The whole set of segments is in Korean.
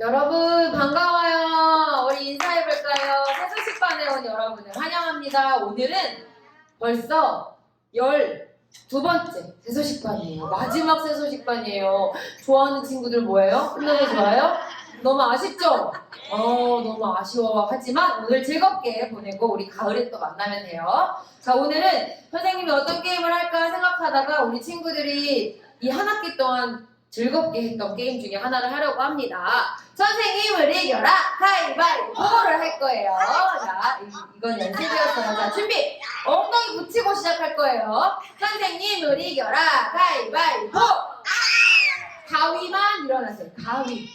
여러분 반가워요. 우리 인사해볼까요? 세수식반에 온 여러분을 환영합니다. 오늘은 벌써 12번째 세수식반이에요. 마지막 세수식반이에요. 좋아하는 친구들 뭐예요? 끝나고 좋아요? 너무 아쉽죠? 너무 아쉬워. 하지만 오늘 즐겁게 보내고 우리 가을에 또 만나면 돼요. 자, 오늘은 선생님이 어떤 게임을 할까 생각하다가 우리 친구들이 이 한 학기 동안 즐겁게 했던 게임 중에 하나를 하려고 합니다. 선생님을 이겨라 가위바위보를 할 거예요. 자, 이건 연습이었어요. 자, 준비! 엉덩이 붙이고 시작할 거예요. 선생님을 이겨라 가위바위보! 가위만 일어났어요. 가위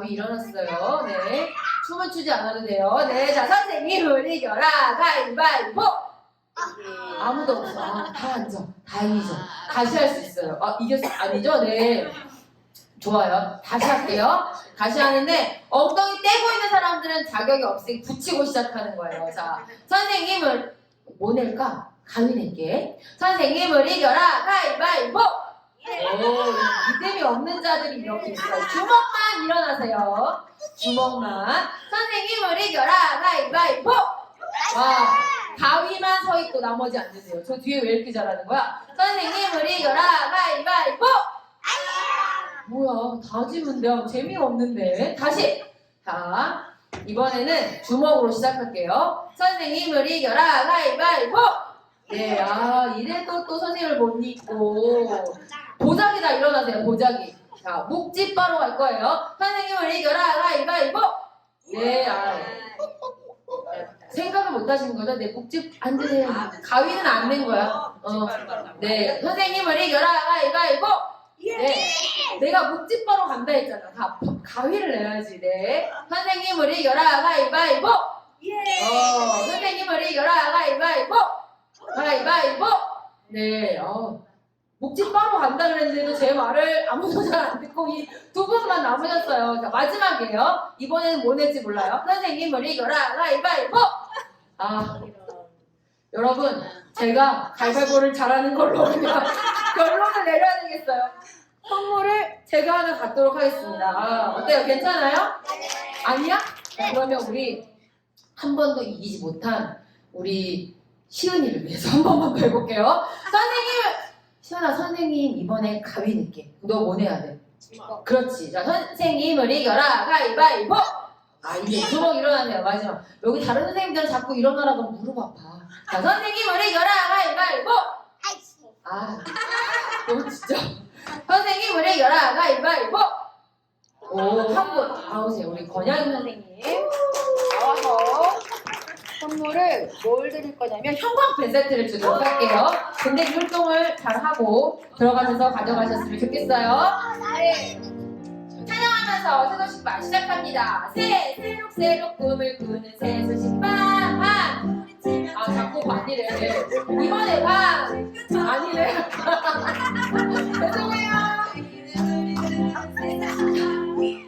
일어났어요. 네. 춤은 추지 않아도 돼요. 네. 자, 선생님을 이겨라 가위바위보! 아무도 없어. 다 앉아. 다행이죠. 다시 할 수 있어요. 아니죠? 네. 좋아요. 다시 할게요. 다시 하는데 엉덩이 떼고 있는 사람들은 자격이 없으니 붙이고 시작하는 거예요. 자, 선생님을 뭐 낼까? 가위 낼게. 선생님을 이겨라 가위바위보! 믿음이 없는 자들이 이렇게 있어요. 주먹만 일어나세요. 주먹만. 선생님을 이겨라 가위바위보! 가위만 서 있고 나머지 앉으세요. 저 뒤에 왜 이렇게 잘하는 거야? 선생님을 이겨라 가위바위보! 뭐야, 다 지문데 재미없는데. 다시. 자, 이번에는 주먹으로 시작할게요. 선생님을 이겨라 가위바위보! 네, 이래도 또 선생님을 못 잊고. 보자기다 일어나세요. 보자기. 자, 묵찌바로 갈 거예요. 선생님을 이겨라 가위바위보! 네, 생각을 못 하신 거죠? 네, 묵찌 앉으세요. 가위는 안 낸 거야. 네, 선생님을 이겨라 가위바위보! 네, 내가 묵찌바로 간다 했잖아. 가위를 내야지. 네, 선생님을 이겨라 가위바위보! 선생님을 이겨라 가위바위보! 가위바위보! 네, 묵찌바로 간다 그랬는데도 제 말을 아무도 잘 안 듣고 이 두 분만 남으셨어요. 자, 마지막이에요. 이번에는 뭐 낼지 몰라요. 선생님을 이겨라 가위바위보! 여러분, 제가 가위바위보를 잘하는 걸로 그냥 결론을 내려야 되겠어요. 선물을 제가 하나 갖도록 하겠습니다. 어때요? 괜찮아요? 아니야? 자, 그러면 우리 한 번도 이기지 못한 우리 시은이를 위해서 한 번만 더 해볼게요. 시은아, 선생님 이번에 가위 낼게. 너 뭐 내야 돼? 그렇지. 자, 선생님을 이겨라 가위바위보! 이제 주먹 일어나네요. 마지막. 여기 다른 선생님들은 자꾸 일어나라고 무릎 아파. 자, 선생님을 이겨라 가위바위보! 너무 진짜. 선생님을 이겨라 가위바위보! 한 분 나오세요. 우리 권양 선생님 나와서 선물을 뭘 드릴 거냐면 형광펜 세트를 주도록 할게요. 근데 이 활동을 잘 하고 들어가면서 가져가셨으면 좋겠어요. 네. 찬양하면서 세소식반 시작합니다. 새록새록 꿈을 꾸는 세소식반. 자꾸 반이래. 이번에 반 아니래. 죄송해요.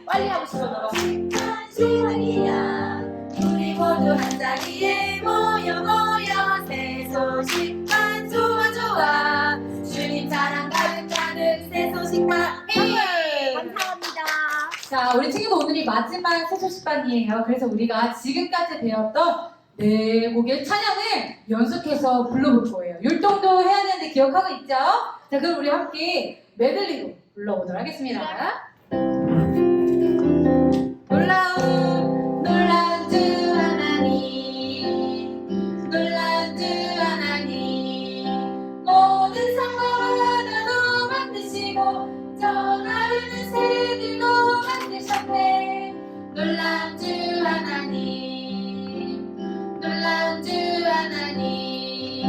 빨리 하고 싶었나 봐. 우리 모두 한 자리에 모여 새소식반 좋아 주님 사랑 가득하는 새소식반. 감사합니다. 자, 우리 친구도 오늘이 마지막 세소식반이에요. 그래서 우리가 지금까지 배웠던 네 곡의 찬양을 연속해서 불러볼 거예요. 율동도 해야 되는데 기억하고 있죠? 자, 그럼 우리 함께 메들리로 불러보도록 하겠습니다. 놀라운 주 하나님, 놀라운 주 하나님, 모든 산과 바다도 만드시고 저 나르는 새들도 만드셨네. 놀라운 주 하나님, 놀라운 주 하나님,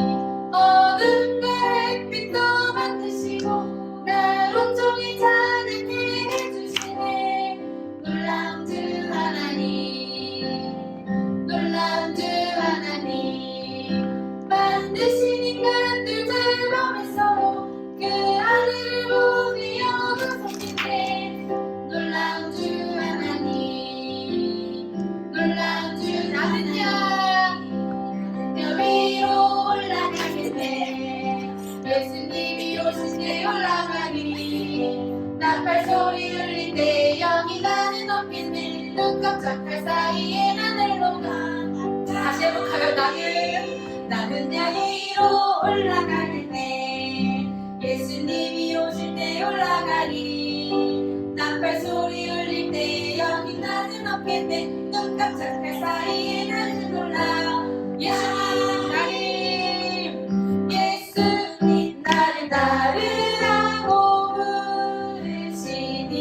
어둠과 햇빛도 만드시고 날 온종일 찬양케 해주시네. 놀라운 주 하나님, 놀라운 주 하나님, 만드신 인간들 제법에 서로 그 아들을 보내어 구속했네. 놀라운 주 하나님, 놀라운 주 나는요 별 위로 올라가겠네. 예수님이 오신 데 올라가니 나팔 소리 울릴 때 영이 없겠네. 눈 깜짝할 사이에 하늘로 가. 다시 해볼까요? 나는 야위로 올라가겠네. 예수님이 오실 때 올라가리. 나팔 소리 울릴 때 여기 나는 없겠네. 눈 깜짝할 사이에 나는 올라. 예수님 나를 따르라고 부르시니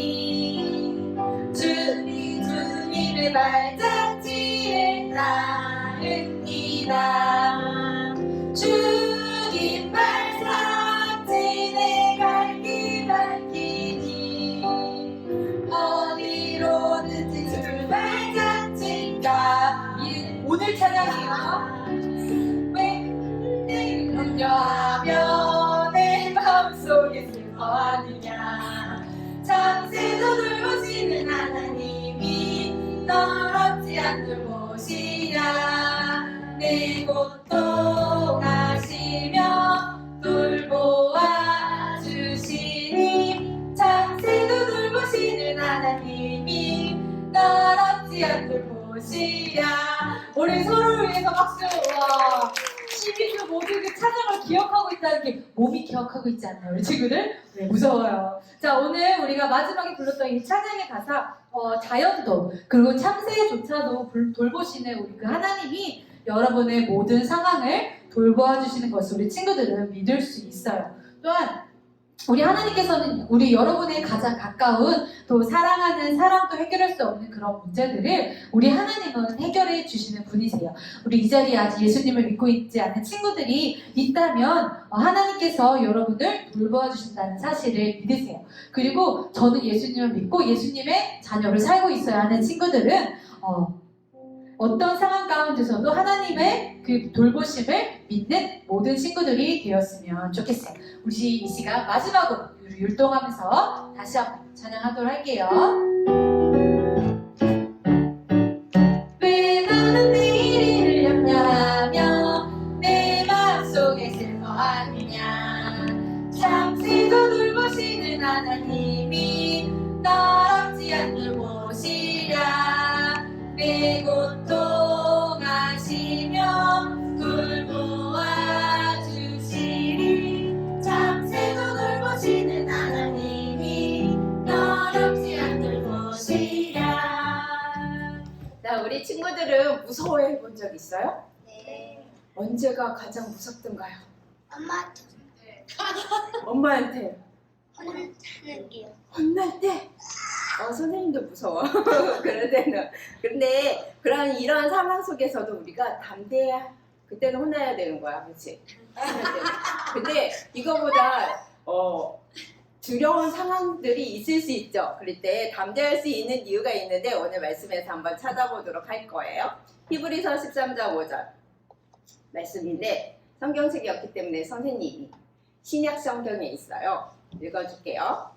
주님의 발자취를 따릅니다. 주님 발자취 내 갈 길 밝히니 어디로든지 주 발자취가. 오늘 찬양이에요. 염려하며 내 마음속에 슬퍼하느냐. 창세도 돌보시는 하나님이 널 어찌 안 돌보시랴. 내 고통 아시며 돌보아 주시니 창세도 돌보시는 하나님이 널 어찌 안 돌보시랴. 우리 서로를 위해서 박수. 와. 시민들 모두 그 찬양을 기억하고 있다는 게 몸이 기억하고 있지 않나요? 우리 친구들? 네, 무서워요. 자, 오늘 우리가 마지막에 불렀던 이 찬양의 가사, 자연도 그리고 참새조차도 돌보시는 우리 그 하나님이 여러분의 모든 상황을 돌보아 주시는 것을 우리 친구들은 믿을 수 있어요. 또한 우리 하나님께서는 우리 여러분의 가장 가까운 또 사랑하는 사람도 해결할 수 없는 그런 문제들을 우리 하나님은 해결해 주시는 분이세요. 우리 이 자리에 아직 예수님을 믿고 있지 않은 친구들이 있다면 하나님께서 여러분을 돌보아 주신다는 사실을 믿으세요. 그리고 저는 예수님을 믿고 예수님의 자녀를 살고 있어야 하는 친구들은 어떤 상황 가운데서도 하나님의 그 돌보심을 믿는 모든 친구들이 되었으면 좋겠어요. 우리 이 시간 마지막으로 율동하면서 다시 한번 찬양하도록 할게요. 왜 너는 내일을 염려하며 내 마음속에 슬퍼하느냐. 참새도 돌보시는 하나님이 널 어찌 안 돌보시랴. 내 고통 아시며 돌보아 주시리. 참새도 돌보시는 하나님이 널 어찌 안 돌보시랴. 자, 우리 친구들은 무서워해 본 적 있어요? 네. 언제가 가장 무섭던가요? 엄마한테 엄마한테 혼나는 게요. 혼날 때? 선생님도 무서워. 그럴 때는. 근데 이런 상황 속에서도 우리가 담대해야, 그때는 혼나야 되는 거야. 그렇지? 근데 이거보다 두려운 상황들이 있을 수 있죠. 그럴 때 담대할 수 있는 이유가 있는데 오늘 말씀에서 한번 찾아보도록 할 거예요. 히브리서 13장 5절 말씀인데 성경책이 없기 때문에 선생님이 신약 성경에 있어요. 읽어줄게요.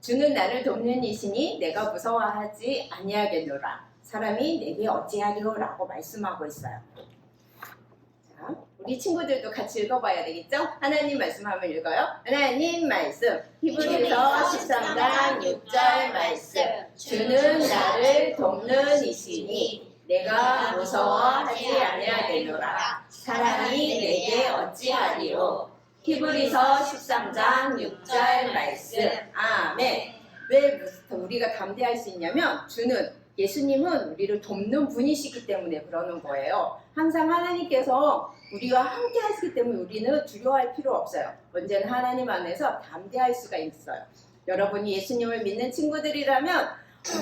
주는 나를 돕는 이시니 내가 무서워하지 아니하겠노라. 사람이 내게 어찌하리오라고 말씀하고 있어요. 자, 우리 친구들도 같이 읽어봐야 되겠죠? 하나님 말씀 한번 읽어요. 하나님 말씀 히브리서 13장 6절 말씀. 주는 나를 돕는 이시니 내가 무서워하지 아니하겠노라. 사람이 내게 어찌하리오. 히브리서 13장 6절 말씀. 아멘. 왜 우리가 담대할 수 있냐면 예수님은 우리를 돕는 분이시기 때문에 그러는 거예요. 항상 하나님께서 우리와 함께 하시기 때문에 우리는 두려워할 필요 없어요. 언제나 하나님 안에서 담대할 수가 있어요. 여러분이 예수님을 믿는 친구들이라면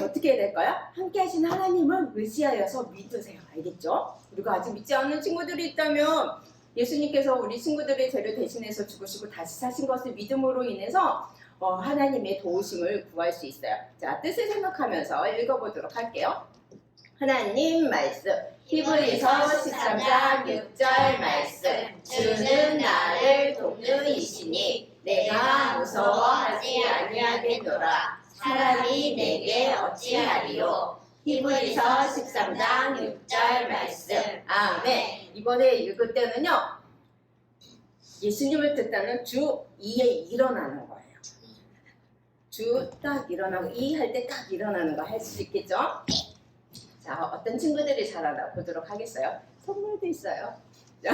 어떻게 해야 될까요? 함께 하신 하나님을 의지하여서 믿으세요. 알겠죠? 그리고 아직 믿지 않는 친구들이 있다면 예수님께서 우리 친구들의 죄를 대신해서 죽으시고 다시 사신 것을 믿음으로 인해서 하나님의 도우심을 구할 수 있어요. 자, 뜻을 생각하면서 읽어보도록 할게요. 하나님 말씀 히브리서 13장 6절 말씀. 주는 나를 돕는 이시니 내가 무서워하지 아니하겠노라. 사람이 내게 어찌하리요. 히브리서 13장 6절 말씀. 아멘. 이번에 읽을 때는요, 예수님을 뜻하는 주 2에 일어나는 거예요. 주 딱 일어나고 이 할 때 딱 일어나는 거 할 수 있겠죠? 자, 어떤 친구들이 잘하나 보도록 하겠어요. 선물도 있어요. 자,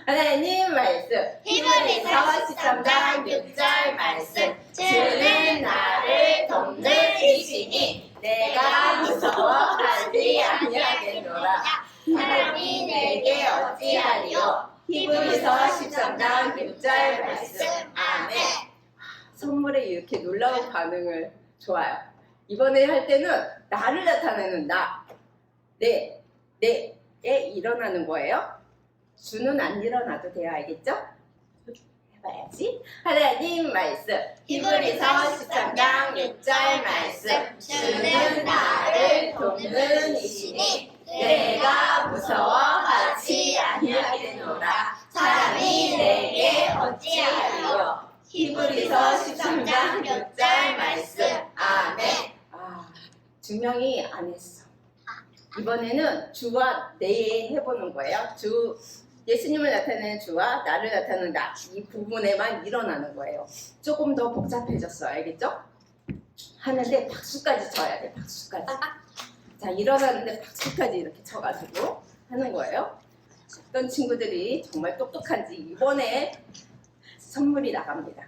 하나님 말씀 히브리서 13장 6절 말씀 주는 나를 돕는 이시니 내가 무서워하지 아니하겠노라 사람이 내게 어찌하리요 히브리서 13장 6절 말씀 아멘. 선물에 이렇게 놀라운 반응을 좋아요. 이번에 할 때는 나를 나타내는 나, 내에 일어나는 거예요. 주는 안 일어나도 돼요. 알겠죠? 해봐야지. 하나님 말씀 히브리서 13장 6절 말씀 주는 나를 돕는 이시니 내가 무서워하지 아니하겠노라 사람이 내게 어찌하리요 히브리서 13장 6절 말씀 아멘. 두 명이 안 했어. 이번에는 주와 내에 해보는 거예요. 예수님을 나타내는 주와 나를 나타내는 나, 이 부분에만 일어나는 거예요. 조금 더 복잡해졌어. 알겠죠? 하는데 박수까지 쳐야 돼. 박수까지. 자, 일어나는데 박수까지 이렇게 쳐가지고 하는 거예요. 어떤 친구들이 정말 똑똑한지 이번에 선물이 나갑니다.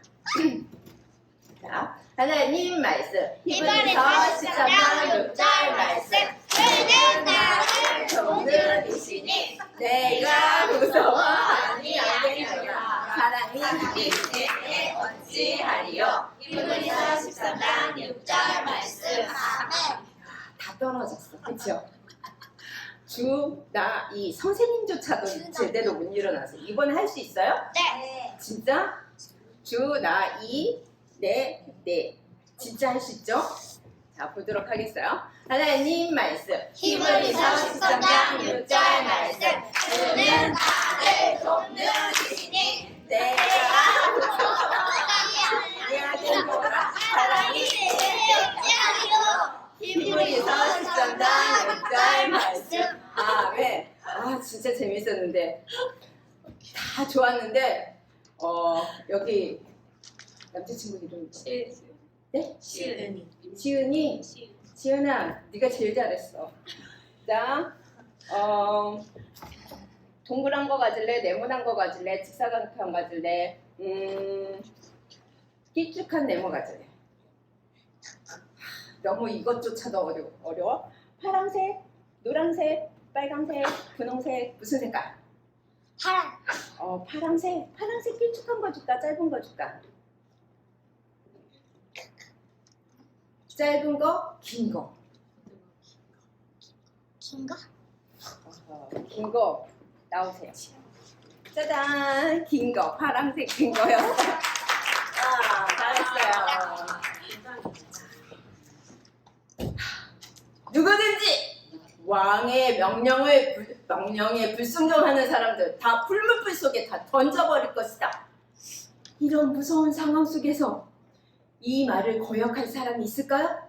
자, 하나님 말씀 히브리서 13장 6절 말씀 주는 나를 돕는 이시니 내가 무서워하지 아니하겠노라 사람이 내게 어찌하리요 히브리서 13장 6절 말씀 아멘. 다 떨어졌어. 그쵸? 나, 이 선생님조차도 제대로 못 일어나서 이번에 할 수 있어요? 네. 진짜? 나, 이, 네. 진짜 할 수 있죠? 자, 보도록 하겠어요. 하나님 말씀 히브리서 13장 6절 말씀 주는 나를 돕는 이시니 내가 무서워하지 아니하겠노라 사람이 내게 어찌하리요 히브리서 13장 6절 말씀 아멘. 진짜 재밌었는데 다 좋았는데 여기 남자친구 이름 네? 지은이 지은아 네가 제일 잘했어. 자 동그란 거 가질래? 네모난 거 가질래? 직사각형 가질래? 길쭉한 네모 가질래? 너무 이것조차도 어려워? 파란색, 노란색, 빨간색, 분홍색 무슨 색깔? 파란 파란색 길쭉한 거 줄까? 짧은 거 줄까? 짧은 거, 긴 거. 긴가? 긴 거 나오세요. 짜잔, 긴 거, 파란색 긴 거였어. 잘했어요. 누구든지 왕의 명령에 불순종하는 사람들 다 풀무불 속에 다 던져버릴 것이다. 이런 무서운 상황 속에서 이 말을 거역할 사람이 있을까요?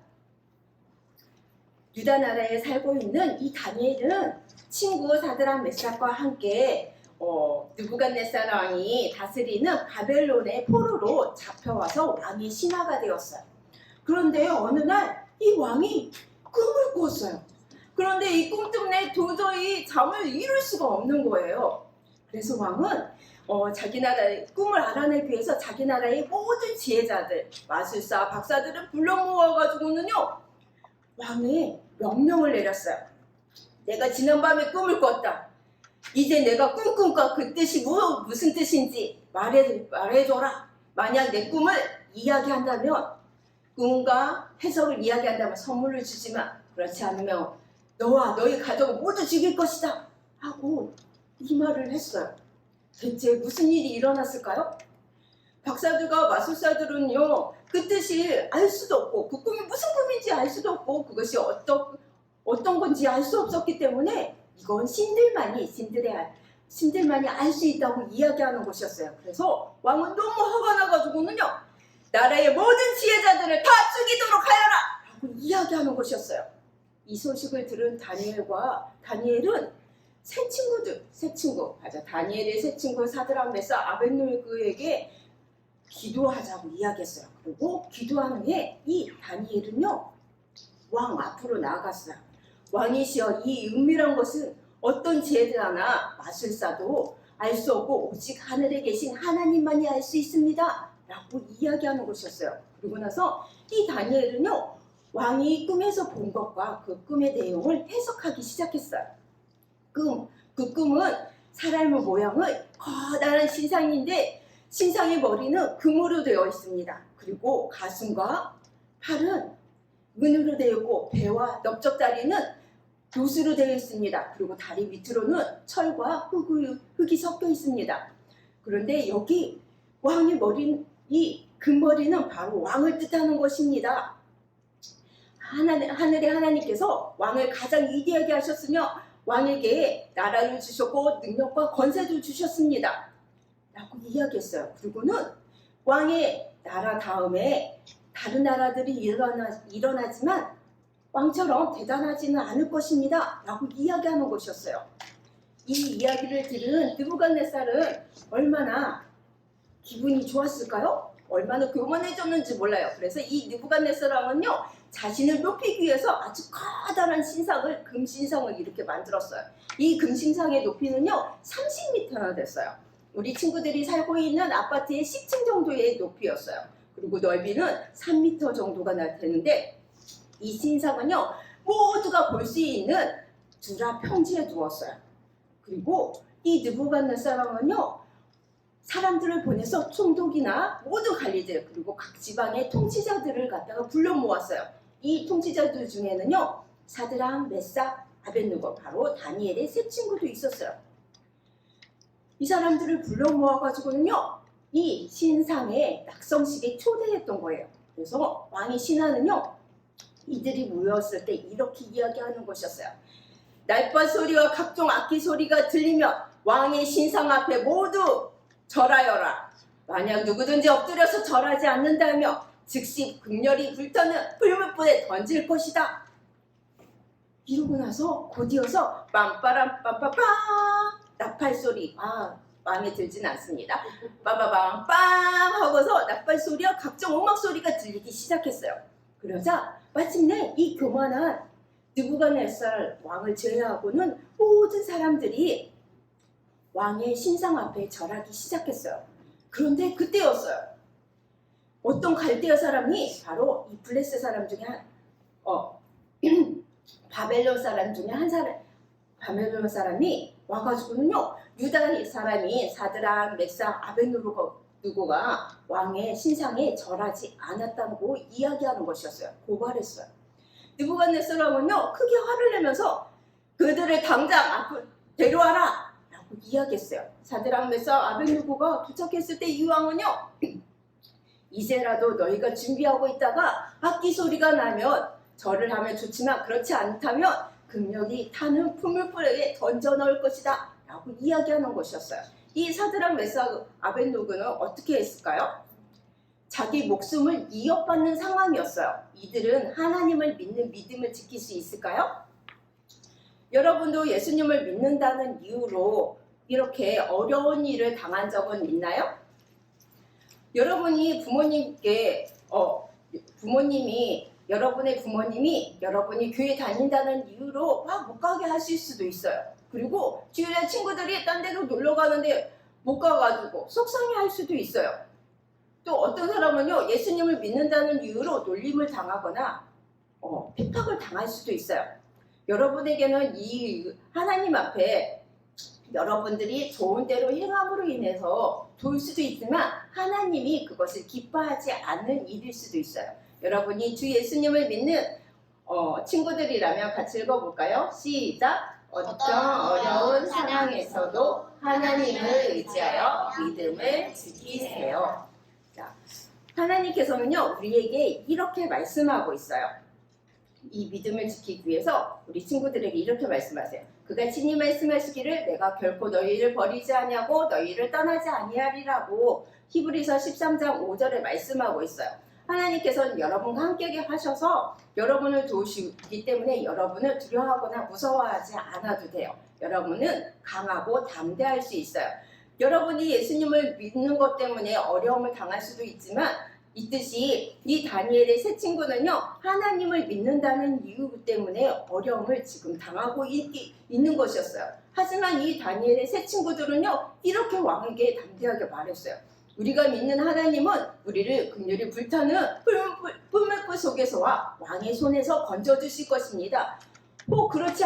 유다 나라에 살고 있는 이 다니엘은 친구 사드락 메삭과 함께 느부갓네살 왕이 다스리는 바벨론의 포로로 잡혀와서 왕의 신하가 되었어요. 그런데 어느 날 이 왕이 꿈을 꿨어요. 그런데 이 꿈 때문에 도저히 잠을 이룰 수가 없는 거예요. 그래서 왕은 자기 나라의 꿈을 알아내기 위해서 자기 나라의 모든 지혜자들, 마술사, 박사들을 불러 모아가지고는요 왕에 명령을 내렸어요. 내가 지난밤에 꿈을 꿨다. 이제 내가 꿈꾼과 그 뜻이 무슨 뜻인지 말해줘라. 만약 내 꿈을 이야기한다면 꿈과 해석을 이야기한다면 선물을 주지만 그렇지 않으면 너와 너희 가족을 모두 죽일 것이다 하고 이 말을 했어요. 대체 무슨 일이 일어났을까요? 박사들과 마술사들은요 그 뜻을 알 수도 없고 그 꿈이 무슨 꿈인지 알 수도 없고 그것이 어떤 건지 알 수 없었기 때문에 이건 신들만이 알 수 있다고 이야기하는 것이었어요. 그래서 왕은 너무 화가 나가지고는요 나라의 모든 지혜자들을 다 죽이도록 하여라 라고 이야기하는 것이었어요. 이 소식을 들은 다니엘은 세 친구, 다니엘의 세 친구 사드락 메삭 아벳노고에게 기도하자고 이야기했어요. 그리고 기도한 후에 이 다니엘은요 왕 앞으로 나아갔어요. 왕이시여, 이 은밀한 것은 어떤 제자나 마술사도 알 수 없고 오직 하늘에 계신 하나님만이 알 수 있습니다 라고 이야기하는 것이었어요. 그리고 나서 이 다니엘은요 왕이 꿈에서 본 것과 그 꿈의 내용을 해석하기 시작했어요. 그 꿈은 사람의 모양의 커다란 신상인데 신상의 머리는 금으로 되어 있습니다. 그리고 가슴과 팔은 은으로 되어 있고 배와 넓적다리는 돛으로 되어 있습니다. 그리고 다리 밑으로는 철과 흙이 섞여 있습니다. 그런데 여기 왕의 머리, 이 금머리는 바로 왕을 뜻하는 것입니다. 하늘의 하나님께서 왕을 가장 위대하게 하셨으며 왕에게 나라를 주셨고 능력과 권세도 주셨습니다 라고 이야기했어요. 그리고는 왕의 나라 다음에 다른 나라들이 일어나지만 왕처럼 대단하지는 않을 것입니다 라고 이야기하는 것이었어요. 이 이야기를 들은 느부갓네살은 얼마나 기분이 좋았을까요? 얼마나 교만해졌는지 몰라요. 그래서 이 느부갓네살 왕은요 자신을 높이기 위해서 아주 커다란 신상을, 금신상을 이렇게 만들었어요. 이 금신상의 높이는요 30m나 됐어요. 우리 친구들이 살고 있는 아파트의 10층 정도의 높이였어요. 그리고 넓이는 3m 정도가 되는데 이 신상은요 모두가 볼 수 있는 두라 평지에 두었어요. 그리고 이 느부갓네살 왕은요 사람들을 보내서 총독이나 모두 관리들 그리고 각 지방의 통치자들을 갖다가 불러 모았어요. 이 통치자들 중에는요 사드락, 메삭, 아벳느고 바로 다니엘의 세 친구도 있었어요. 이 사람들을 불러 모아가지고는요 이 신상의 낙성식에 초대했던 거예요. 그래서 왕의 신하는요 이들이 모였을 때 이렇게 이야기하는 것이었어요. 날파 소리와 각종 악기 소리가 들리면 왕의 신상 앞에 모두 절하여라. 만약 누구든지 엎드려서 절하지 않는다며 즉시 극렬히 불타는 불못불에 던질 것이다. 이러고 나서 곧이어서 빰빠람 빰빠빰 나팔 소리 마음에 들진 않습니다. 빠바밤 빰 하고서 나팔 소리와 각종 음악 소리가 들리기 시작했어요. 그러자 마침내 이 교만한 느부갓네살 왕을 제외하고는 모든 사람들이 왕의 신상 앞에 절하기 시작했어요. 그런데 그때였어요. 어떤 갈대아 사람이 바로 이 블레셋 사람 중에 바벨론 사람 중에 한 사람, 바벨론 사람이 와가지고는요 유다 사람이 사드락, 메삭, 아벳느고가 왕의 신상에 절하지 않았다고 이야기하는 것이었어요. 고발했어요. 느부갓네살 왕은요 크게 화를 내면서 그들을 당장 앞으로 데려와라 라고 이야기했어요. 사드락, 메삭, 아벳느고가 도착했을 때 이 왕은요 이제라도 너희가 준비하고 있다가 악기 소리가 나면 절을 하면 좋지만 그렇지 않다면 극렬히 타는 풀물불에 던져 넣을 것이다 라고 이야기하는 것이었어요. 이 사드락, 메삭, 아벳느고는 어떻게 했을까요? 자기 목숨을 이어받는 상황이었어요. 이들은 하나님을 믿는 믿음을 지킬 수 있을까요? 여러분도 예수님을 믿는다는 이유로 이렇게 어려운 일을 당한 적은 있나요? 여러분이 여러분의 부모님이 여러분이 교회 다닌다는 이유로 막 못 가게 하실 수도 있어요. 그리고 주변에 친구들이 딴 데로 놀러 가는데 못 가가지고 속상해 할 수도 있어요. 또 어떤 사람은요 예수님을 믿는다는 이유로 놀림을 당하거나 핍박을 당할 수도 있어요. 여러분에게는 이 하나님 앞에 여러분들이 좋은 대로 행함으로 인해서 좋을 수도 있지만 하나님이 그것을 기뻐하지 않는 일일 수도 있어요. 여러분이 주 예수님을 믿는 친구들이라면 같이 읽어볼까요? 시작! 어떤 어려운 상황에서도 하나님을 의지하여 믿음을 지키세요. 자, 하나님께서는요 우리에게 이렇게 말씀하고 있어요. 이 믿음을 지키기 위해서 우리 친구들에게 이렇게 말씀하세요. 그가 친히 말씀하시기를 내가 결코 너희를 버리지 아니하고 너희를 떠나지 아니하리라고 히브리서 13장 5절에 말씀하고 있어요. 하나님께서는 여러분과 함께 하셔서 여러분을 도우시기 때문에 여러분을 두려워하거나 무서워하지 않아도 돼요. 여러분은 강하고 담대할 수 있어요. 여러분이 예수님을 믿는 것 때문에 어려움을 당할 수도 있듯이 이 다니엘의 세 친구는요, 하나님을 믿는다는 이유 때문에 어려움을 지금 당하고 있는 것이었어요. 하지만 이 다니엘의 세 친구들은요, 이렇게 왕에게 담대하게 말했어요. 우리가 믿는 하나님은 우리를 긍휼히 불타는 풀무불 속에서와 왕의 손에서 건져주실 것입니다. 혹 그렇지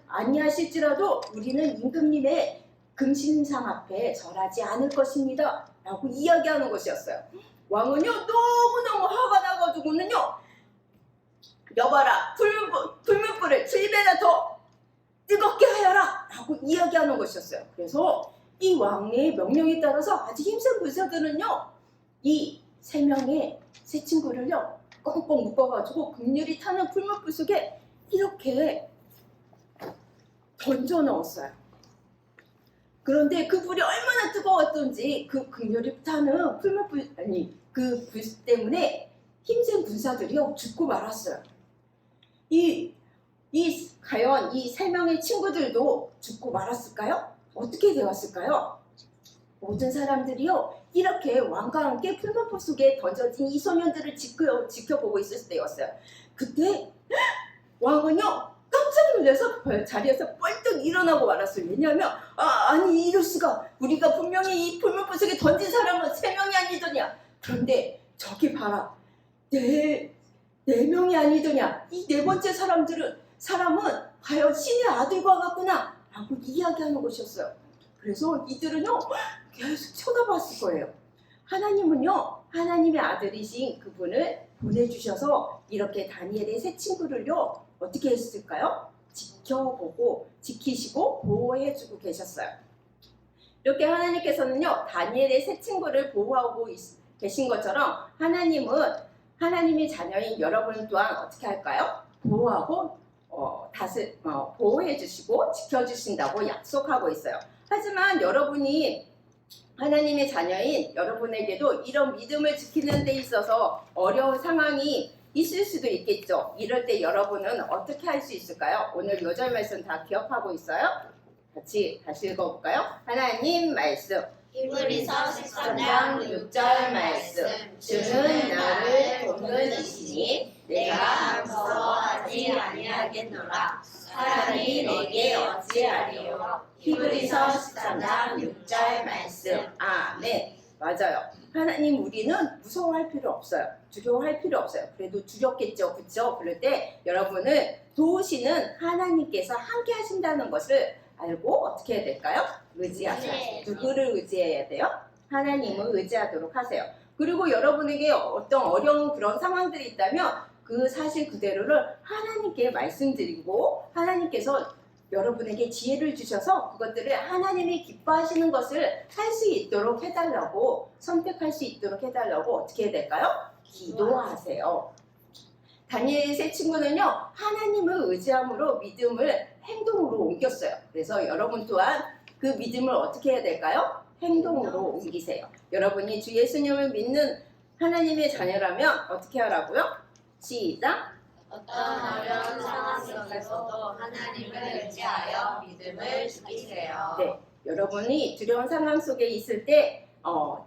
아니하실지라도 우리는 임금님의 금신상 앞에 절하지 않을 것입니다. 라고 이야기하는 것이었어요. 왕은요, 너무너무 화가 나가지고는요, 여봐라, 풀무불을 7배나 더 뜨겁게 하여라! 라고 이야기하는 것이었어요. 그래서 이 왕의 명령에 따라서 아주 힘센 군사들은요, 이 세 명의 세 친구를요, 꽁꽁 묶어가지고 긍휼히 타는 풀무불 속에 이렇게 던져 넣었어요. 그런데 그 불이 얼마나 뜨거웠던지 그 긍휼히 타는 풀무불, 그 불 때문에 힘센 군사들이요, 죽고 말았어요. 과연 이 세 명의 친구들도 죽고 말았을까요? 어떻게 되었을까요? 모든 사람들이요, 이렇게 왕과 함께 풀무불 속에 던져진 이 소년들을 지켜보고 있을 때였어요. 그때 왕은요, 깜짝 놀라서 자리에서 뻘떡 일어나고 말았어요. 왜냐하면 아니 이럴 수가, 우리가 분명히 이 풀무불 속에 던진 사람은 3명이 아니더냐. 그런데 저기 봐라, 네 명이 아니더냐. 이 네 번째 사람은 과연 신의 아들과 같구나 라고 이야기하는 것이었어요. 그래서 이들은요, 계속 쳐다봤을 거예요. 하나님은요, 하나님의 아들이신 그분을 보내주셔서 이렇게 다니엘의 세 친구를요, 어떻게 했을까요? 지키시고 보호해주고 계셨어요. 이렇게 하나님께서는요, 다니엘의 세 친구를 보호하고 계신 것처럼 하나님의 자녀인 여러분 또한 어떻게 할까요? 보호하고 보호해주시고 지켜주신다고 약속하고 있어요. 하지만 여러분이 하나님의 자녀인 여러분에게도 이런 믿음을 지키는 데 있어서 어려운 상황이 있을 수도 있겠죠. 이럴 때 여러분은 어떻게 할 수 있을까요? 오늘 요절 말씀 다 기억하고 있어요? 같이 다시 읽어볼까요? 하나님 말씀. 히브리서 13장 6절 말씀. 주는 나를 돕는 이시니 내가 무서워하지 아니하겠노라. 사람이 내게 어찌하리요. 히브리서 13장 6절 말씀. 아멘. 맞아요. 하나님, 우리는 무서워할 필요 없어요. 두려워할 필요 없어요. 그래도 두렵겠죠, 그렇죠? 그럴 때 여러분을 도우시는 하나님께서 함께 하신다는 것을 알고 어떻게 해야 될까요? 의지하세요. 누구를 의지해야 돼요? 하나님을 의지하도록 하세요. 그리고 여러분에게 어떤 어려운 그런 상황들이 있다면 그 사실 그대로를 하나님께 말씀드리고, 하나님께서 여러분에게 지혜를 주셔서 그것들을 하나님이 기뻐하시는 것을 할 수 있도록 해달라고, 선택할 수 있도록 해달라고 어떻게 해야 될까요? 기도하세요. 다니엘 세 친구는요, 하나님을 의지함으로 믿음을 행동으로 옮겼어요. 그래서 여러분 또한 그 믿음을 어떻게 해야 될까요? 행동으로 옮기세요. 여러분이 주 예수님을 믿는 하나님의 자녀라면 어떻게 하라고요? 시작! 어떤 어려운 상황 속에서도 하나님을 의지하여 믿음을 지키세요. 네, 여러분이 두려운 상황 속에 있을 때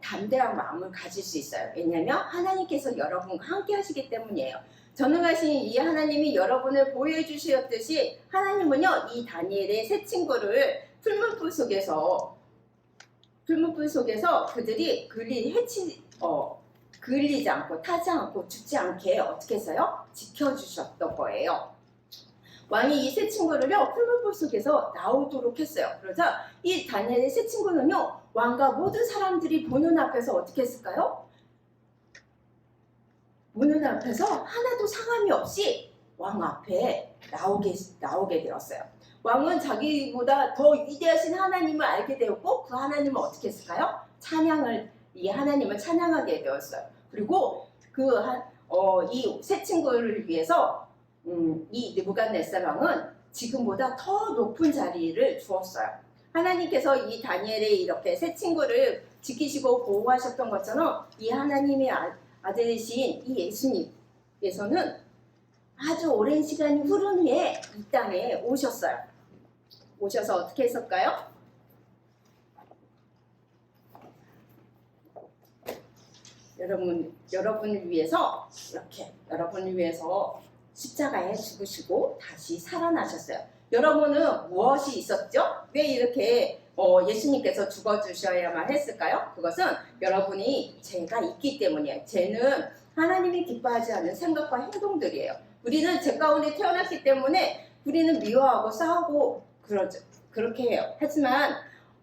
담대한 마음을 가질 수 있어요. 왜냐하면 하나님께서 여러분과 함께 하시기 때문이에요. 전능하신 이 하나님이 여러분을 보호해 주셨듯이 하나님은요, 이 다니엘의 세 친구를 풀무불 속에서 그들이 그을리지 않고 타지 않고 죽지 않게 어떻게 해서요? 지켜주셨던 거예요. 왕이 이 세 친구를요, 풀무불 속에서 나오도록 했어요. 그러자 이 다니엘의 세 친구는요, 왕과 모든 사람들이 보는 앞에서 어떻게 했을까요? 보는 앞에서 하나도 상함이 없이 왕 앞에 나오게 되었어요. 왕은 자기보다 더 위대하신 하나님을 알게 되었고, 그 하나님을 어떻게 했을까요? 이 하나님을 찬양하게 되었어요. 그리고 이 세 친구를 위해서 이 느부갓네살 왕은 지금보다 더 높은 자리를 주었어요. 하나님께서 이 다니엘의 이렇게 세 친구를 지키시고 보호하셨던 것처럼 이 하나님의 아들이신 이 예수님께서는 아주 오랜 시간이 흐른 후에 이 땅에 오셨어요. 오셔서 어떻게 했을까요? 여러분을 위해서 이렇게 여러분을 위해서 십자가에 죽으시고 다시 살아나셨어요. 여러분은 무엇이 있었죠? 왜 이렇게 예수님께서 죽어주셔야만 했을까요? 그것은 여러분이 죄가 있기 때문이에요. 죄는 하나님이 기뻐하지 않는 생각과 행동들이에요. 우리는 죄 가운데 태어났기 때문에 우리는 미워하고 싸우고 그러죠. 그렇게 해요. 하지만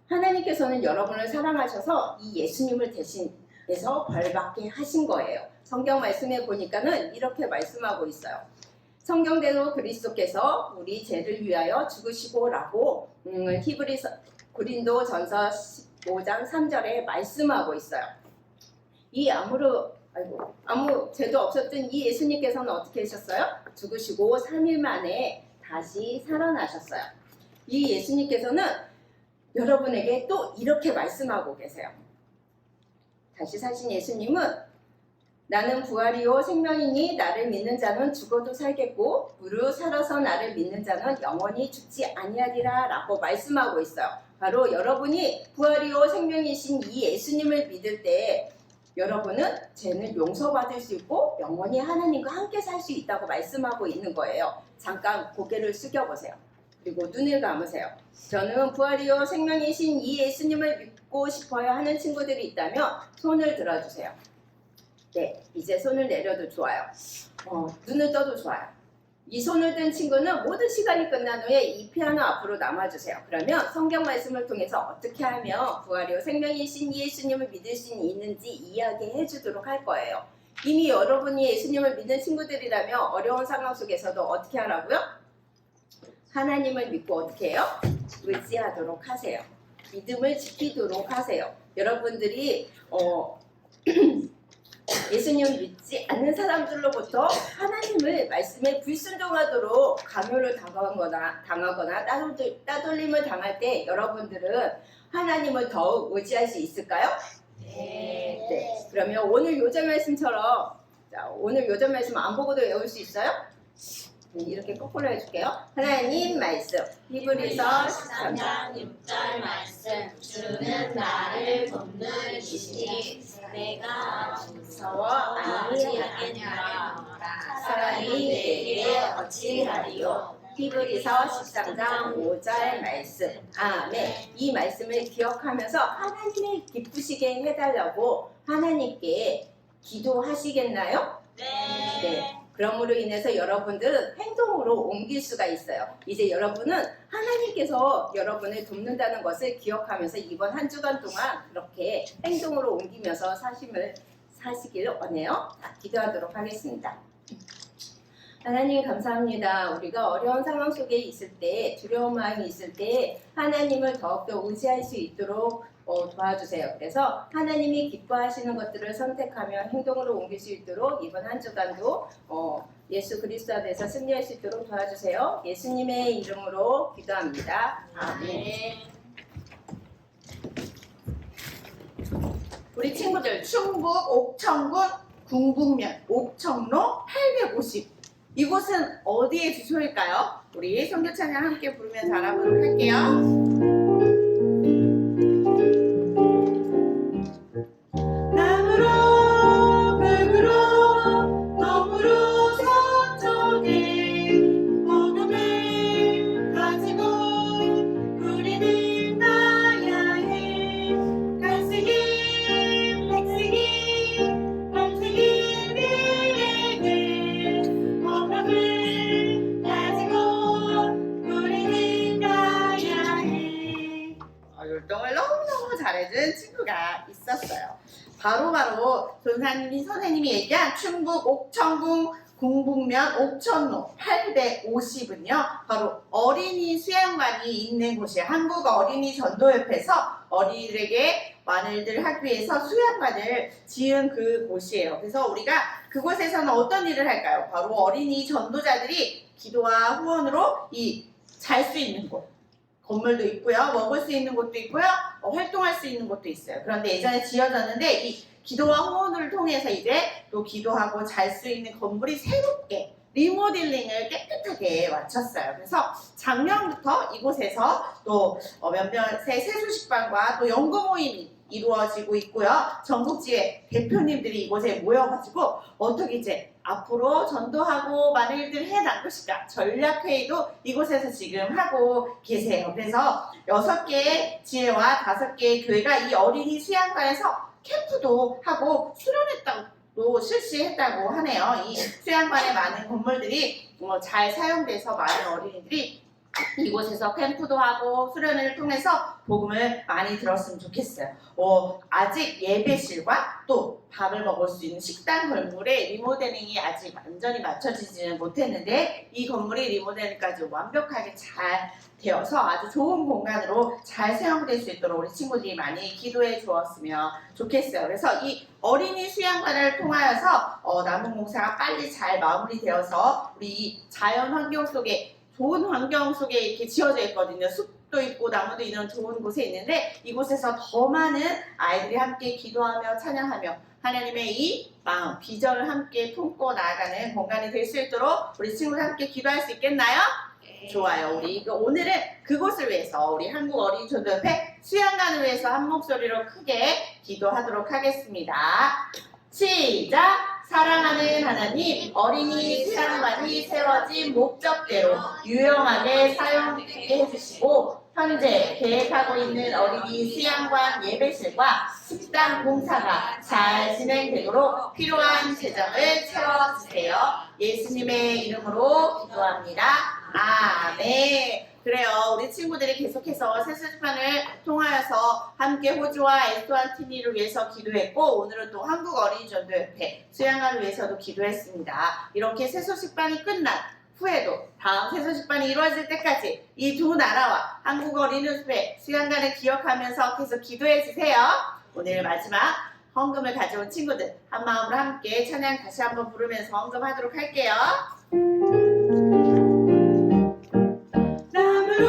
하나님께서는 여러분을 사랑하셔서 이 예수님을 대신해서 벌받게 하신 거예요. 성경 말씀에 보니까는 이렇게 말씀하고 있어요. 성경대로 그리스도께서 우리 죄를 위하여 죽으시고라고 고린도전서 15장 3절에 말씀하고 있어요. 이 아무 죄도 없었던 이 예수님께서는 어떻게 하셨어요? 죽으시고 3일 만에 다시 살아나셨어요. 이 예수님께서는 여러분에게 또 이렇게 말씀하고 계세요. 다시 사신 예수님은 나는 부활이요 생명이니 나를 믿는 자는 죽어도 살겠고 무릇 살아서 나를 믿는 자는 영원히 죽지 아니하리라 라고 말씀하고 있어요. 바로 여러분이 부활이요 생명이신 이 예수님을 믿을 때 여러분은 죄는 용서받을 수 있고 영원히 하나님과 함께 살 수 있다고 말씀하고 있는 거예요. 잠깐 고개를 숙여보세요. 그리고 눈을 감으세요. 저는 부활이요 생명이신 이 예수님을 믿고 싶어요 하는 친구들이 있다면 손을 들어주세요. 네, 이제 손을 내려도 좋아요. 눈을 떠도 좋아요. 이 손을 든 친구는 모든 시간이 끝난 후에 이 피아노 앞으로 남아주세요. 그러면 성경 말씀을 통해서 어떻게 하면 부활이요 생명이신 예수님을 믿을 수 있는지 이야기해 주도록 할 거예요. 이미 여러분이 예수님을 믿는 친구들이라면 어려운 상황 속에서도 어떻게 하라고요? 하나님을 믿고 어떻게 해요? 의지하도록 하세요. 믿음을 지키도록 하세요. 여러분들이 예수님을 믿지 않는 사람들로부터 하나님을 말씀에 불순종하도록 강요를 당하거나 따돌림을 당할 때 여러분들은 하나님을 더욱 의지할 수 있을까요? 네. 그러면 오늘 요절 말씀처럼 오늘 요절 말씀 안 보고도 외울 수 있어요? 이렇게 거꾸로 해줄게요. 하나님 말씀 히브리서 13장 6절 말씀 주는 나를 돕는 이시니 내가 무서워 아니하겠노라 사람이 내게 어찌하리요. 히브리서 13장 5절 말씀 아멘. 이 말씀을 기억하면서 하나님을 기쁘시게 해달라고 하나님께 기도하시겠나요? 네. 그러므로 인해서 여러분들은 행동으로 옮길 수가 있어요. 이제 여러분은 하나님께서 여러분을 돕는다는 것을 기억하면서 이번 한 주간 동안 그렇게 행동으로 옮기면서 사시기를 원해요. 기도하도록 하겠습니다. 하나님 감사합니다. 우리가 어려운 상황 속에 있을 때, 두려운 마음이 있을 때 하나님을 더욱더 의지할 수 있도록 도와주세요. 그래서 하나님이 기뻐하시는 것들을 선택하며 행동으로 옮길 수 있도록 이번 한 주간도 예수 그리스도 안에서 승리할 수 있도록 도와주세요. 예수님의 이름으로 기도합니다. 아멘. 우리 친구들 충북 옥천군 궁북면 옥천로 850 이곳은 어디의 주소일까요? 우리 선교 찬양 함께 부르면서 알아보도록 할게요. 남으로 북으로 동으로 서쪽에 복음을 가지고 우리는 가야 해. 갈색이 백색이 밤색이 미래에 복음을 가지고 우리는 가야 해. 율동을 너무너무 잘해준 친구가 있었어요. 바로 전사님이 선생님이 얘기한 충북 옥천군 궁북면 옥천로 850은요 바로 어린이 수양관이 있는 곳이에요. 한국 어린이 전도협회에서 어린이들에게 만일들 하기 위해서 수양관을 지은 그 곳이에요. 그래서 우리가 그곳에서는 어떤 일을 할까요? 바로 어린이 전도자들이 기도와 후원으로 잘 수 있는 곳, 건물도 있고요, 먹을 수 있는 곳도 있고요, 활동할 수 있는 곳도 있어요. 그런데 예전에 지어졌는데 이 기도와 후원을 통해서 이제 또 기도하고 잘 수 있는 건물이 새롭게 리모델링을 깨끗하게 마쳤어요. 그래서 작년부터 이곳에서 또 몇몇의 세수식반과 또 연구 모임이 이루어지고 있고요. 전국지회 대표님들이 이곳에 모여가지고 어떻게 이제 앞으로 전도하고 많은 일들을 해나갈 것인가 전략회의도 이곳에서 지금 하고 계세요. 그래서 6개의 지회와 5개의 교회가 이 어린이 수양관에서 캠프도 하고 수련했다고 실시했다고 하네요. 이 수양관의 많은 건물들이 잘 사용돼서 많은 어린이들이 이곳에서 캠프도 하고 수련을 통해서 복음을 많이 들었으면 좋겠어요. 아직 예배실과 또 밥을 먹을 수 있는 식당 건물의 리모델링이 아직 완전히 맞춰지지는 못했는데 이 건물이 리모델링까지 완벽하게 잘 되어서 아주 좋은 공간으로 잘 사용될 수 있도록 우리 친구들이 많이 기도해 주었으면 좋겠어요. 그래서 이 어린이 수양관을 통하여서 남은 공사가 빨리 잘 마무리되어서 우리 이 자연 환경 속에 좋은 환경 속에 이렇게 지어져 있거든요. 숲도 있고 나무도 있는 좋은 곳에 있는데 이곳에서 더 많은 아이들이 함께 기도하며 찬양하며 하나님의 이 마음, 비전을 함께 품고 나아가는 공간이 될 수 있도록 우리 친구들 함께 기도할 수 있겠나요? 좋아요. 우리 오늘은 그곳을 위해서 우리 한국 어린이 전도협회 수양관을 위해서 한 목소리로 크게 기도하도록 하겠습니다. 시작! 사랑하는 하나님, 어린이 수양관이 세워진 목적대로 유용하게 사용되게 해주시고 현재 계획하고 있는 어린이 수양관 예배실과 식당 공사가 잘 진행되도록 필요한 재정을 채워주세요. 예수님의 이름으로 기도합니다. 아멘. 그래요. 우리 친구들이 계속해서 세수시판을 통하여서 함께 호주와 에스토안티니를 위해서 기도했고 오늘은 또 한국 어린이전도협회 수양관을 위해서도 기도했습니다. 이렇게 세수식반이 끝난 후에도 다음 세수식반이 이루어질 때까지 이 두 나라와 한국 어린이협회 수양관을 기억하면서 계속 기도해 주세요. 오늘 마지막 헌금을 가져온 친구들 한 마음으로 함께 찬양 다시 한번 부르면서 헌금하도록 할게요. 나무로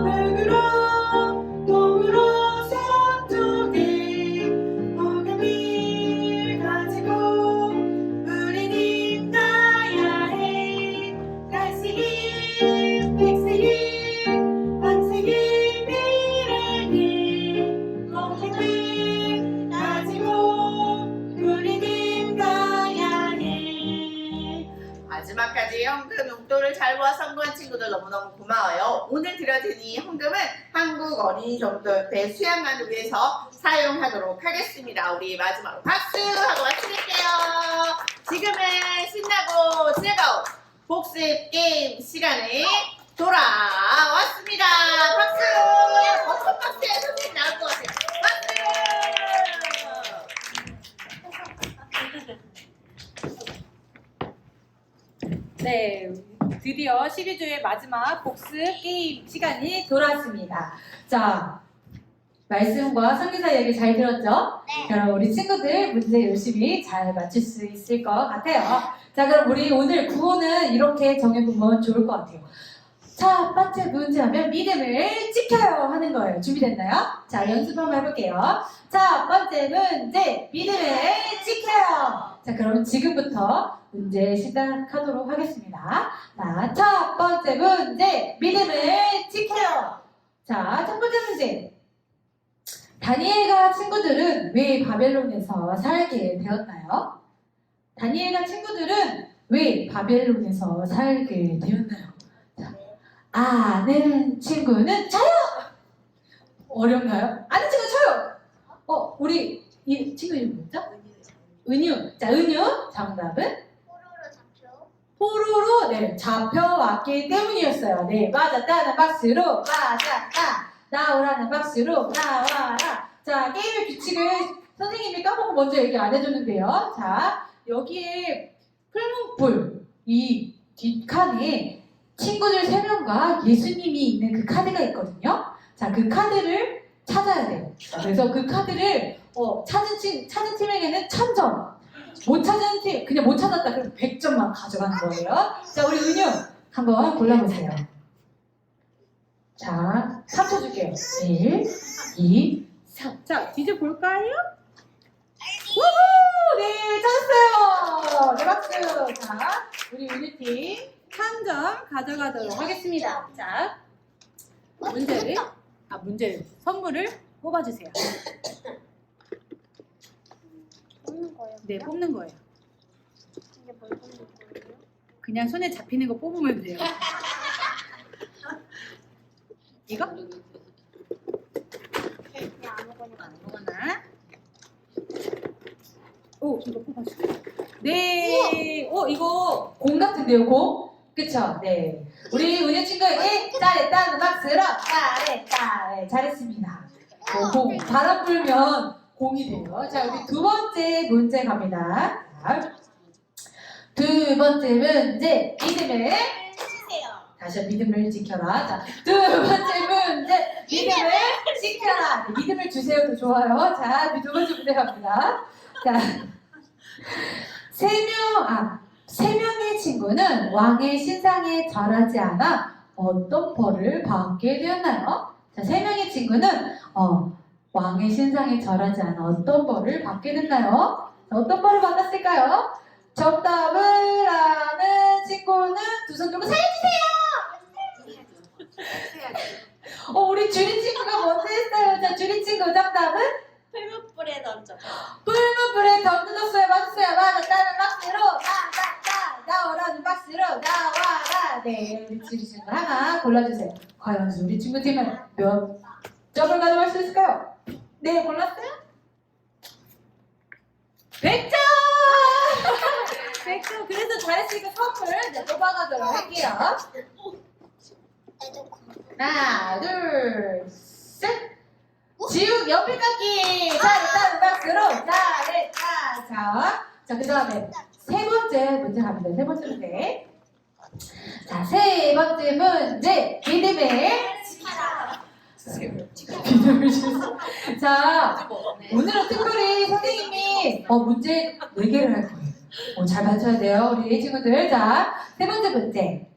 흙으로 동으로 서쪽에 복음을 가지고 우리는 가야 해. 갈색인 백색인 황색인 미래를 복음을 가지고 우리는 가야 해. 마지막까지 헌금 용도를 잘 모아 성공한 친구들 너무너무 고마워요. 오늘 드려진 이 헌금은 한국 어린이전도협회 수양관을 위해서 사용하도록 하겠습니다. 우리 마지막으로 박수 하고 마치겠게요. 지금은 신나고 즐거운 복습 게임 시간이 돌아왔습니다. 박수! 어떤 박수에 손님 나올 것 같아요. 네, 드디어 12주의 마지막 복습 게임 시간이 돌아왔습니다. 자, 말씀과 성기사 얘기 잘 들었죠? 네. 그럼 우리 친구들 문제 열심히 잘 맞출 수 있을 것 같아요. 자, 그럼 우리 오늘 구호는 이렇게 정해보면 좋을 것 같아요. 첫 번째 문제 하면 믿음을 지켜요 하는 거예요. 준비됐나요? 자, 연습 한번 해볼게요. 첫 번째 문제, 믿음을 지켜요. 자, 그럼 지금부터 문제 시작하도록 하겠습니다. 자, 첫 번째 문제, 믿음을 지켜요. 자, 첫 번째 문제. 다니엘과 친구들은 왜 바벨론에서 살게 되었나요? 다니엘과 친구들은 왜 바벨론에서 살게 되었나요? 자, 아는 친구는 쳐요! 어렵나요? 아는 친구 쳐요! 우리 이 친구 이름 뭐죠? 은유. 자, 은유. 정답은? 포로로 잡혀왔기 때문이었어요. 네, 맞았다는 박수로 맞았다. 나오라는 박수로 나와라. 자, 게임의 규칙을 선생님이 까먹고 먼저 얘기 안 해줬는데요. 자, 여기에 풀문풀 이 뒷칸에 친구들 3명과 예수님이 있는 그 카드가 있거든요. 자, 그 카드를 찾아야 돼요. 그래서 그 카드를 찾은 팀에게는 1000점. 못 찾은 팀, 그냥 못 찾았다 그럼 100점만 가져가는 거예요. 자, 우리 은유 한번 골라보세요. 자, 3초 줄게요. 1, 2, 3. 자, 뒤져 볼까요? 우후! 네, 찾았어요. 네, 박수. 자, 우리 은유팀 3점 가져가도록 하겠습니다. 자, 선물을 뽑아주세요. 뽑는 거예요. 네, 뽑는 거예요. 이게 뭘 뽑는 거예요? 그냥 손에 잡히는 거 뽑으면 돼요. 이거? 그냥 아무거나. 아무거나. 오, 이거 뽑아주세요. 네. 이거 공 같은데요, 공? 그쵸? 네. 우리 은혜 친구에게 잘했다는 박수로 잘했다. 네, 잘했습니다. 공. 바람 불면 공이 돼요. 자, 우리 두 번째 문제 갑니다. 자, 두 번째 문제. 믿음을 주세요. 다시 한번 믿음을 지켜라. 자, 두 번째 문제. 믿음을 지켜라. 네, 믿음을 주세요. 더 좋아요. 자, 두 번째 문제 갑니다. 자, 세 명의 친구는 왕의 신상에 절하지 않아 어떤 벌을 받게 되었나요? 자, 세 명의 친구는 왕의 신상에 절하지 않아 어떤 벌을 받게 됐나요? 자, 어떤 벌을 받았을까요? 정답을 아는 친구는 두 손 들고 살려주세요! 우리 주리 친구가 먼저 했어요. 자, 주리 친구 정답은? 풀무불에 던져. 불문불에 던져줬어요. 맞았어요. 맞았다는 박스로 나오라는 박스로 나와라. 네, 우리 주리 친구 하나 골라주세요. 과연 우리 친구 팀은 몇 점을 가져갈 수 있을까요? 네, 골랐어요? 100점! 100점! 그래서 잘했으니까 선물 네, 뽑아가도록 할게요. 하나, 둘, 셋! 지우 옆에 깎기! 잘했다는 박수로 잘했다! 자, 그 다음에 세 번째 문제 갑니다. 세 번째 문제. 자, 세 번째 문제. 믿음을 주세요. 자, 오늘은 특별히 선생님이 문제 4개를 할 거예요. 잘 맞춰야 돼요, 우리 친구들. 자, 세 번째 문제.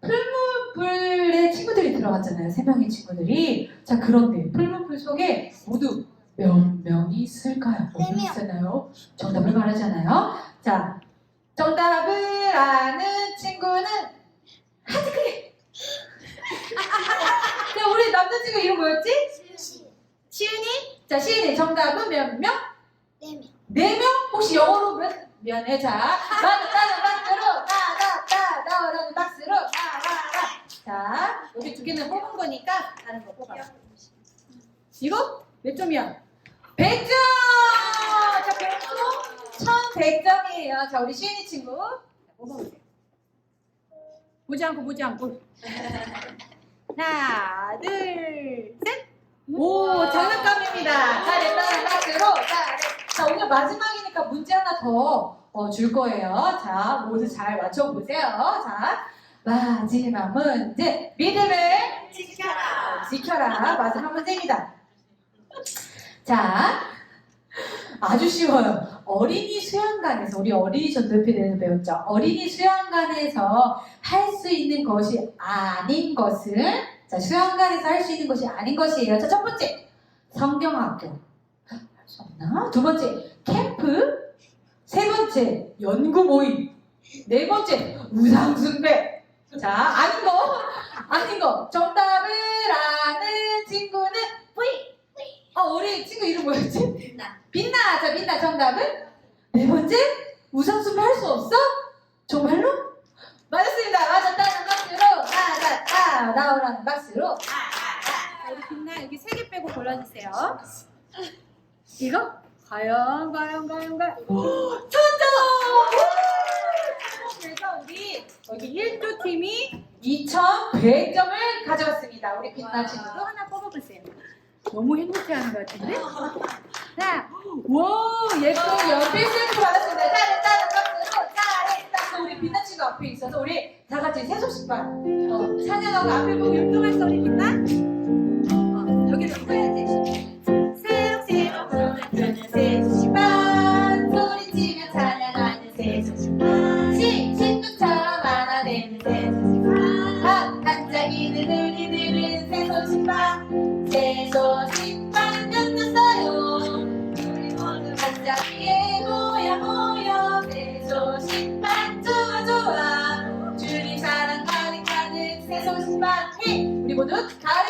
풀무불에 친구들이 들어갔잖아요. 3명의 친구들이. 자, 그런데 풀무불 속에 모두 몇 명이 있을까요? 몇 명 있었나요? 정답을 말하잖아요. 자, 정답을 아는 친구는 하트 크게. 자, 우리 남자친구 이름 뭐였지? 시은이? 자, 시은이 정답은 몇 명? 4명. 4명? 혹시 영어로 미안해. 자, 나는 박스로 나오라는 박스로 나와라. 자, 여기 두 개는 뽑은 거니까 다른 거 뽑아. 이거 몇 점이야? 100점! 자, 별표 1100점이에요. 자, 우리 시은이 친구. 자, 뽑아보세요. 보지 않고. 하나, 둘, 셋. 오, 장난감입니다. 잘했다는 박스로 자, 오늘 마지막이니까 문제 하나 더 줄 거예요. 자, 모두 잘 맞춰보세요. 자, 마지막 문제. 믿음을 지켜라. 마지막 문제입니다. 자, 아주 쉬워요. 어린이 수양관에서, 우리 어린이 전도표에 대해서 배웠죠. 어린이 수양관에서 할 수 있는 것이 아닌 것은, 자, 수양관에서 할 수 있는 것이 아닌 것이에요. 자, 첫 번째, 성경학교. 할 수 없나? 두 번째, 캠프. 세 번째, 연구 모임. 네 번째, 우상숭배. 자, 아닌 거. 정답을 아는 친구는 뿌이. 우리 친구 이름 뭐였지? 빛나. 자, 빛나 정답은? 네 번째, 우상숭배 할 수 없어? 정말로? 맞았습니다. 맞았다는 박수로 맞았다. 나오라는 박수로. 자, 우리 빛나 여기 3개 빼고 골라주세요. 이거? 과연. 천점! 그래서 우리 여기 1조 팀이 2100점을 가져왔습니다. 우리 빛나 또 친구도. 하나 뽑아보세요. 너무 행복해하는 것 같은데? 자, 와, 예쁜 연필 세트 받았습니다. 잘했다는 박수로 잘했다. 우리 빛나 친구 앞에 있어서 우리 다 같이 세소식반 찬양하고 앞에 보고 율동할 소리 빛나? 여기를 읽어야지. 새록새록 는 세소식반 소리치며 찬양하는 세소식반 친구처럼 안아내는 세소식반 반짝이는 우리들은 세소식반 세소식반 끝났어요. 우리 모두 반짝이에 모여 세소식반 좋아 주님 사랑 가득하는 세소식반 우리 모두 다